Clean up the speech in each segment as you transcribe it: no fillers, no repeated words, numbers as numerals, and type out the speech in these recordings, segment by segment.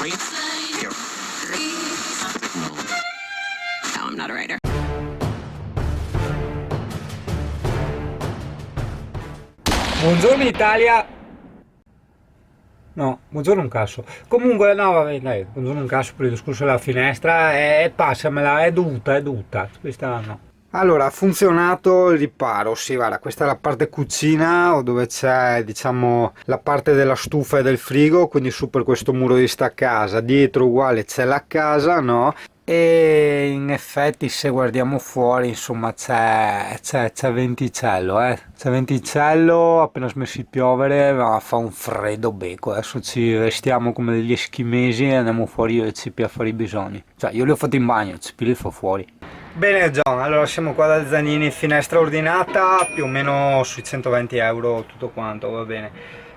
No, I'm not a writer. Buongiorno Italia. No, buongiorno un cazzo. Comunque, no, vabbè, dai, buongiorno un cazzo per il discorso della finestra e passamela, è dovuta. Questa no. Allora, ha funzionato il riparo, sì, guarda, questa è la parte cucina dove c'è, diciamo, la parte della stufa e del frigo, quindi su per questo muro di sta casa, dietro uguale c'è la casa, no? E in effetti se guardiamo fuori, insomma, c'è venticello, c'è venticello, appena smesso di piovere, ma fa un freddo becco, adesso ci vestiamo come degli eschimesi e andiamo fuori io e Cipi a fare i bisogni. Cioè, io li ho fatti in bagno, Cipi li fa fuori. Bene John, allora siamo qua da Zanini, finestra ordinata, più o meno sui 120 euro tutto quanto, va bene.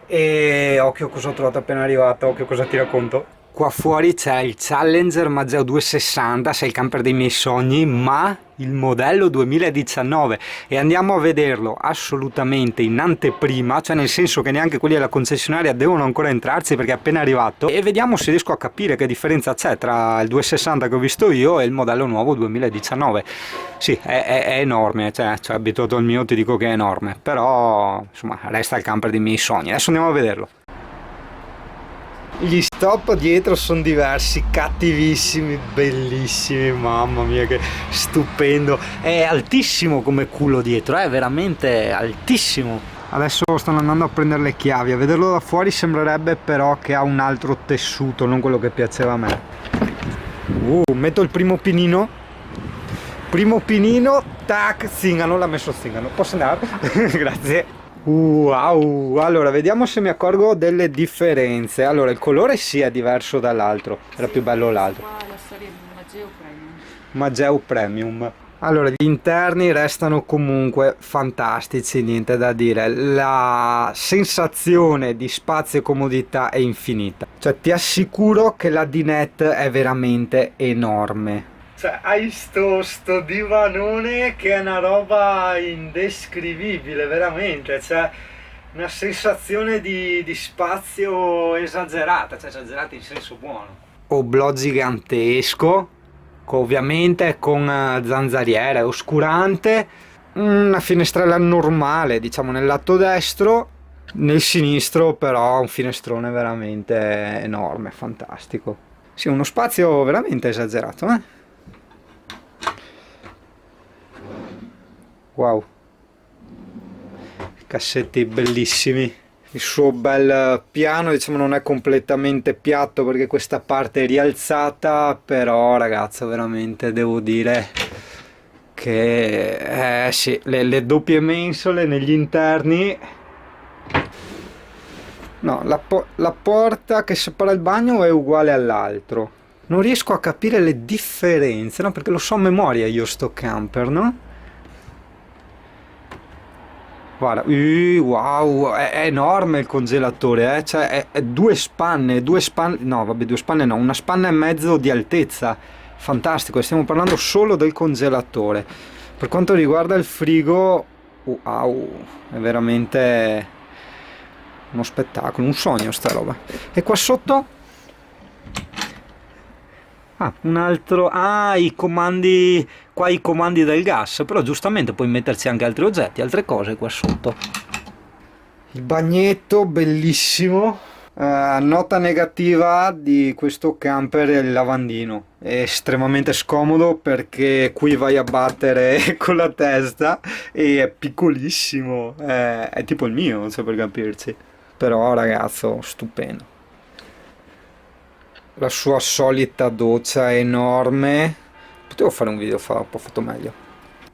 E occhio cosa ho trovato appena arrivato, occhio cosa ti racconto. Qua fuori c'è il Challenger Maggio 260, sei il camper dei miei sogni, ma il modello 2019 e andiamo a vederlo assolutamente in anteprima, cioè nel senso che neanche quelli della concessionaria devono ancora entrarci perché è appena arrivato, e vediamo se riesco a capire che differenza c'è tra il 260 che ho visto io e il modello nuovo 2019. Sì, è enorme, cioè abituato al mio ti dico che è enorme, però insomma resta il camper dei miei sogni. Adesso andiamo a vederlo. Gli stop dietro sono diversi, cattivissimi, bellissimi, mamma mia che stupendo. È altissimo come culo dietro, è veramente altissimo. Adesso stanno andando a prendere le chiavi, a vederlo da fuori sembrerebbe però che ha un altro tessuto, non quello che piaceva a me. Metto il primo pinino, tac, zingano, l'ha messo zingano, posso andare? Grazie. Wow, allora vediamo se mi accorgo delle differenze. Allora il colore sì è diverso dall'altro, era più bello l'altro. La storia di Mageo Premium. Mageo Premium. Allora gli interni restano comunque fantastici, niente da dire. La sensazione di spazio e comodità è infinita. Cioè ti assicuro che la dinette è veramente enorme. Cioè, hai sto divanone che è una roba indescrivibile, veramente, cioè una sensazione di spazio esagerata, cioè esagerata in senso buono. Oblò gigantesco, ovviamente con zanzariere, oscurante, una finestrella normale, diciamo nel lato destro, nel sinistro però un finestrone veramente enorme, fantastico. Sì, uno spazio veramente esagerato, eh? Wow, cassetti bellissimi, il suo bel piano diciamo non è completamente piatto perché questa parte è rialzata, però ragazzo veramente devo dire che sì, le doppie mensole negli interni, no, la porta che separa il bagno è uguale all'altro, non riesco a capire le differenze, no, perché lo so a memoria io sto camper, no? Guarda, wow, è enorme il congelatore, cioè è due spanne, no vabbè due spanne no, una spanna e mezzo di altezza, fantastico, stiamo parlando solo del congelatore. Per quanto riguarda il frigo, wow, è veramente uno spettacolo, un sogno sta roba. E qua sotto? Un altro, i comandi, qua i comandi del gas, però giustamente puoi metterci anche altri oggetti, altre cose qua sotto. Il bagnetto bellissimo, nota negativa di questo camper è il lavandino, è estremamente scomodo perché qui vai a battere con la testa e è piccolissimo, è tipo il mio, cioè per capirci, però ragazzo stupendo. La sua solita doccia è enorme, potevo fare un video un po' fatto meglio.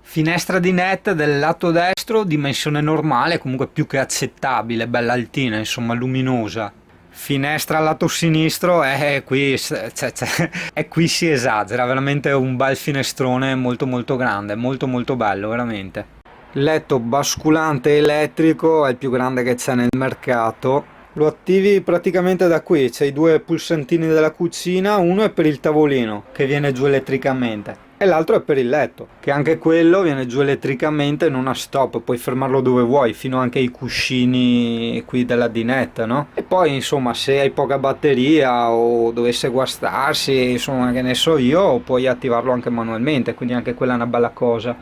Finestra di net del lato destro, dimensione normale, comunque più che accettabile, bella altina, insomma luminosa. Finestra al lato sinistro, qui si esagera, veramente un bel finestrone molto molto grande, molto molto bello, veramente. Letto basculante elettrico, è il più grande che c'è nel mercato. Lo attivi praticamente da qui, c'è i due pulsantini della cucina, uno è per il tavolino che viene giù elettricamente e l'altro è per il letto, che anche quello viene giù elettricamente, non ha stop, puoi fermarlo dove vuoi, fino anche ai cuscini qui della dinetta, no? E poi insomma, se hai poca batteria o dovesse guastarsi, insomma, che ne so io, puoi attivarlo anche manualmente, quindi anche quella è una bella cosa.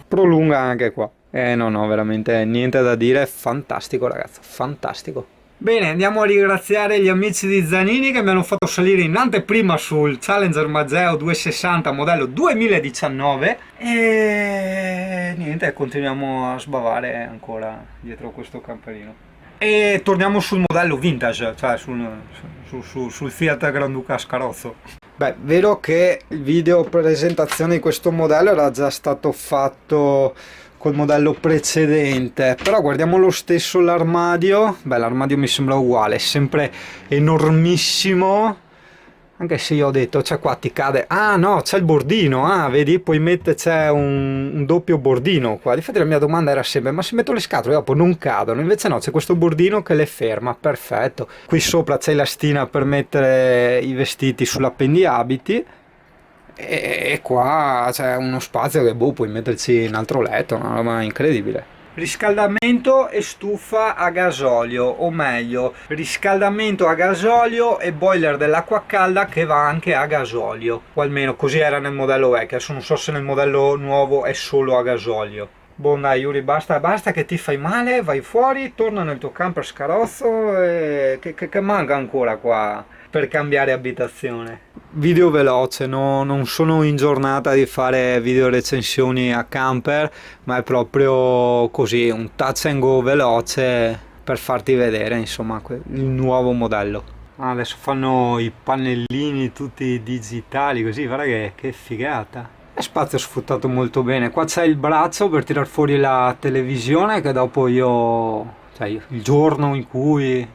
Prolunga anche qua. No, veramente niente da dire, fantastico ragazzo, fantastico. Bene, andiamo a ringraziare gli amici di Zanini che mi hanno fatto salire in anteprima sul Challenger Mageo 260 modello 2019 e niente, continuiamo a sbavare ancora dietro questo camperino. E torniamo sul modello vintage, cioè sul Fiat Granduca Scarozzo. Beh, vero che il video presentazione di questo modello era già stato fatto col modello precedente, però guardiamo lo stesso l'armadio. Beh, l'armadio mi sembra uguale, è sempre enormissimo, anche se io ho detto, cioè qua ti cade, ah no, c'è il bordino, ah vedi, poi c'è un doppio bordino qua. Difatti la mia domanda era sempre, ma se metto le scatole dopo non cadono? Invece no, c'è questo bordino che le ferma, perfetto. Qui sopra c'è la stina per mettere i vestiti sull'appendiabiti. E qua c'è uno spazio che puoi metterci in altro letto, una roba incredibile. Riscaldamento e stufa a gasolio, o meglio, riscaldamento a gasolio e boiler dell'acqua calda che va anche a gasolio, o almeno così era nel modello vecchio. Adesso non so se nel modello nuovo è solo a gasolio. Boh dai Yuri, basta che ti fai male, vai fuori, torna nel tuo camper scarozzo e che manca ancora qua per cambiare abitazione. Video veloce, no, non sono in giornata di fare video recensioni a camper, ma è proprio così, un touch and go veloce per farti vedere insomma il nuovo modello. Adesso fanno i pannellini tutti digitali così, guarda che figata. È spazio sfruttato molto bene. Qua c'è il braccio per tirar fuori la televisione che dopo cioè il giorno in cui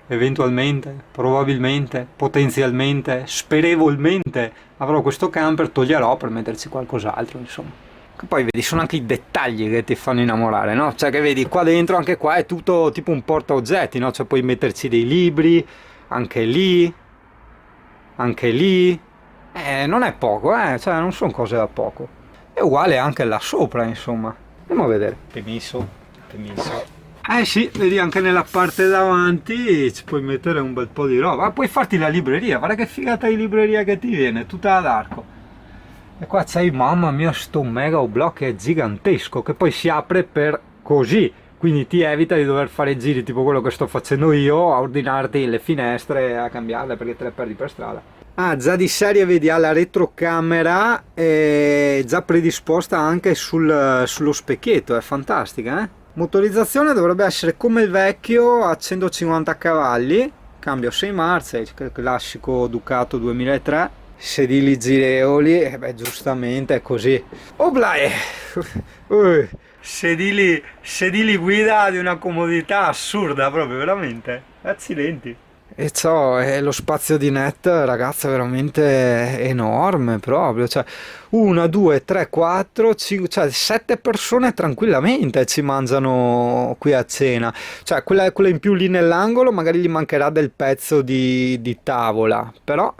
eventualmente, probabilmente, potenzialmente, sperevolmente avrò questo camper, toglierò per metterci qualcos'altro, insomma. Che poi vedi, sono anche i dettagli che ti fanno innamorare, no? Cioè che vedi, qua dentro, anche qua è tutto tipo un porta oggetti, no? Cioè puoi metterci dei libri, anche lì, non è poco, cioè non sono cose da poco. È uguale anche là sopra, insomma. Andiamo a vedere. Permesso. Sì, vedi anche nella parte davanti ci puoi mettere un bel po' di roba. Puoi farti la libreria, guarda che figata di libreria che ti viene, tutta ad arco. E qua c'hai, mamma mia, sto mega block che è gigantesco, che poi si apre per così. Quindi ti evita di dover fare giri tipo quello che sto facendo io, a ordinarti le finestre e a cambiarle perché te le perdi per strada. Già di serie vedi ha la retrocamera già predisposta anche sullo specchietto, è fantastica, eh? Motorizzazione dovrebbe essere come il vecchio a 150 cavalli, cambio 6 marce, classico Ducato 2003, sedili girevoli, beh giustamente è così. Oblai! Sedili guida di una comodità assurda proprio, veramente, accidenti. E ciò è lo spazio di net, ragazza, veramente enorme proprio, cioè 1, 2, 3, 4, 5, cioè 7 persone tranquillamente ci mangiano qui a cena, cioè quella in più lì nell'angolo magari gli mancherà del pezzo di tavola, però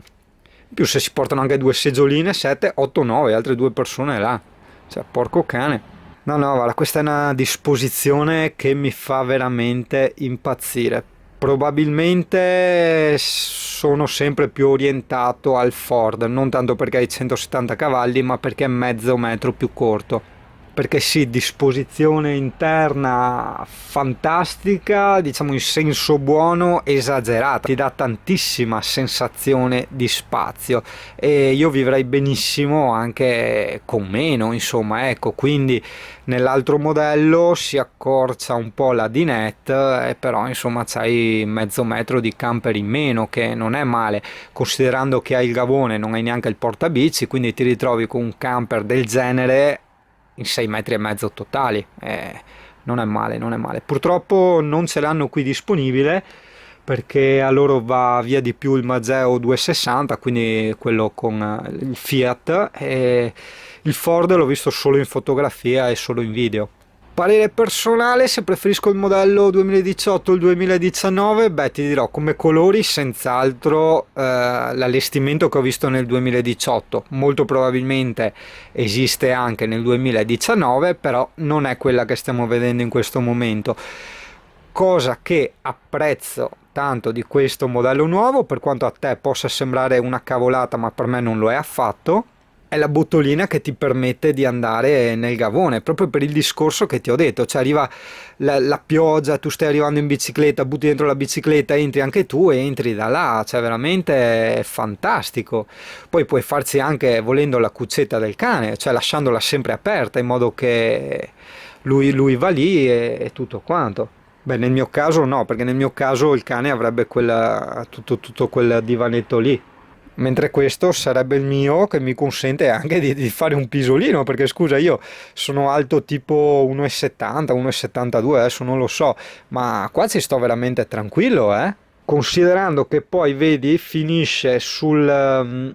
in più se si portano anche 2 seggioline, 7, 8, 9, altre 2 persone là, cioè porco cane. No, guarda, questa è una disposizione che mi fa veramente impazzire. Probabilmente sono sempre più orientato al Ford, non tanto perché hai 170 cavalli, ma perché è mezzo metro più corto. Perché sì, disposizione interna fantastica, diciamo in senso buono, esagerata, ti dà tantissima sensazione di spazio e io vivrei benissimo anche con meno, insomma, ecco, quindi nell'altro modello si accorcia un po' la dinette, però insomma c'hai mezzo metro di camper in meno, che non è male, considerando che hai il gavone, non hai neanche il portabici, quindi ti ritrovi con un camper del genere in 6 metri e mezzo totali, non è male. Purtroppo non ce l'hanno qui disponibile perché a loro va via di più il Mageo 260, quindi quello con il Fiat, e il Ford l'ho visto solo in fotografia e solo in video. Parere personale, se preferisco il modello 2018 o il 2019, beh, ti dirò come colori senz'altro l'allestimento che ho visto nel 2018, molto probabilmente esiste anche nel 2019, però non è quella che stiamo vedendo in questo momento. Cosa che apprezzo tanto di questo modello nuovo, per quanto a te possa sembrare una cavolata, ma per me non lo è affatto, è la bottolina che ti permette di andare nel gavone, proprio per il discorso che ti ho detto, cioè arriva la pioggia, tu stai arrivando in bicicletta, butti dentro la bicicletta, entri anche tu e entri da là, cioè veramente è fantastico. Poi puoi farci anche, volendo, la cuccetta del cane, cioè lasciandola sempre aperta in modo che lui va lì e tutto quanto. Beh, nel mio caso no, perché nel mio caso il cane avrebbe tutto quel divanetto lì. Mentre questo sarebbe il mio che mi consente anche di fare un pisolino, perché scusa, io sono alto tipo 1,70, 1,72, adesso non lo so, ma qua ci sto veramente tranquillo, eh? Considerando che poi, vedi, finisce sul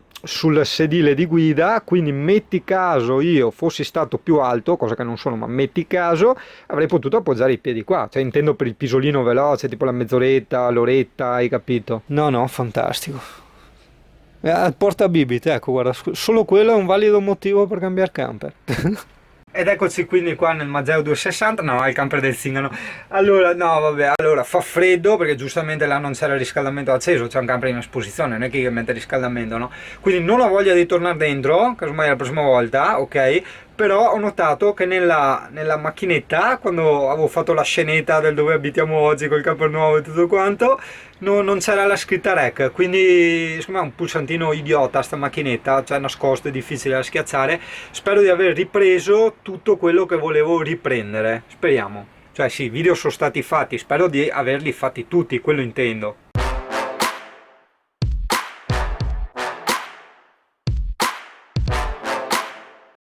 sedile di guida, quindi metti caso io fossi stato più alto, cosa che non sono, ma metti caso, avrei potuto appoggiare i piedi qua, cioè intendo per il pisolino veloce, tipo la mezz'oretta, l'oretta, hai capito? No, no, fantastico. Porta bibit, ecco, guarda, solo quello è un valido motivo per cambiare camper. Ed eccoci quindi qua nel Mazzeo 260, no, è il camper del Zingano. Allora, no, vabbè, allora fa freddo perché giustamente là non c'era il riscaldamento acceso, c'è un camper in esposizione, non è che mette il riscaldamento, no? Quindi non ho voglia di tornare dentro, casomai la prossima volta, ok? Però ho notato che nella macchinetta, quando avevo fatto la scenetta del dove abitiamo oggi col camper nuovo e tutto quanto, non c'era la scritta rec, quindi secondo me è un pulsantino idiota sta macchinetta, cioè nascosto, è difficile da schiacciare. Spero di aver ripreso tutto quello che volevo riprendere, speriamo. Cioè sì, i video sono stati fatti, spero di averli fatti tutti, quello intendo.